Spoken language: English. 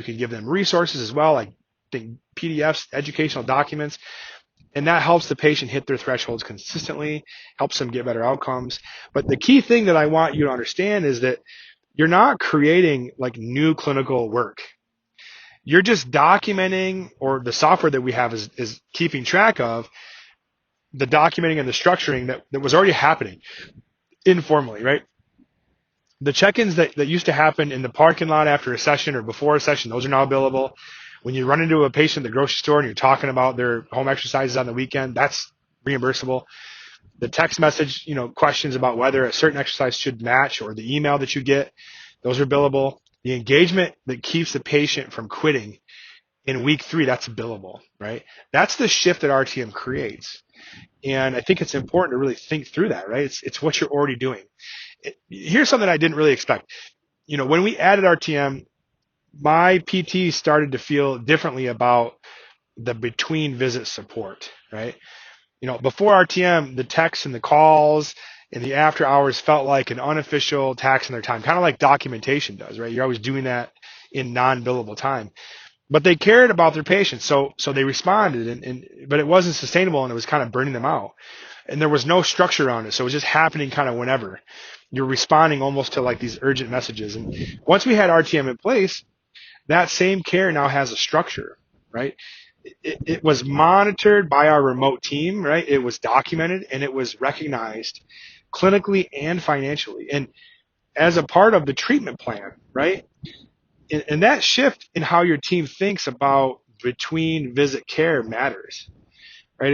You can give them resources as well, like PDFs, educational documents, and that helps the patient hit their thresholds consistently, helps them get better outcomes. But the key thing that I want you to understand is that you're not creating like new clinical work. You're just documenting, or the software that we have is keeping track of the documenting and the structuring that was already happening informally, right? The check-ins that used to happen in the parking lot after a session or before a session, those are now billable. When you run into a patient at the grocery store and you're talking about their home exercises on the weekend, that's reimbursable. The text message, questions about whether a certain exercise should match, or the email that you get, those are billable. The engagement that keeps the patient from quitting in week 3, that's billable, right? That's the shift that RTM creates. And I think it's important to really think through that, right? It's what you're already doing. Here's something I didn't really expect. When we added RTM, my PT started to feel differently about the between visit support, right? Before RTM, the texts and the calls and the after hours felt like an unofficial tax on their time, kind of like documentation does, right? You're always doing that in non-billable time. But they cared about their patients, so they responded, but it wasn't sustainable, and it was kind of burning them out. And there was no structure around it, so it was just happening kind of whenever. You're responding almost to like these urgent messages. And once we had RTM in place, that same care now has a structure, right? It was monitored by our remote team, right? It was documented, and it was recognized clinically and financially, and as a part of the treatment plan, right? And that shift in how your team thinks about between visit care matters, right?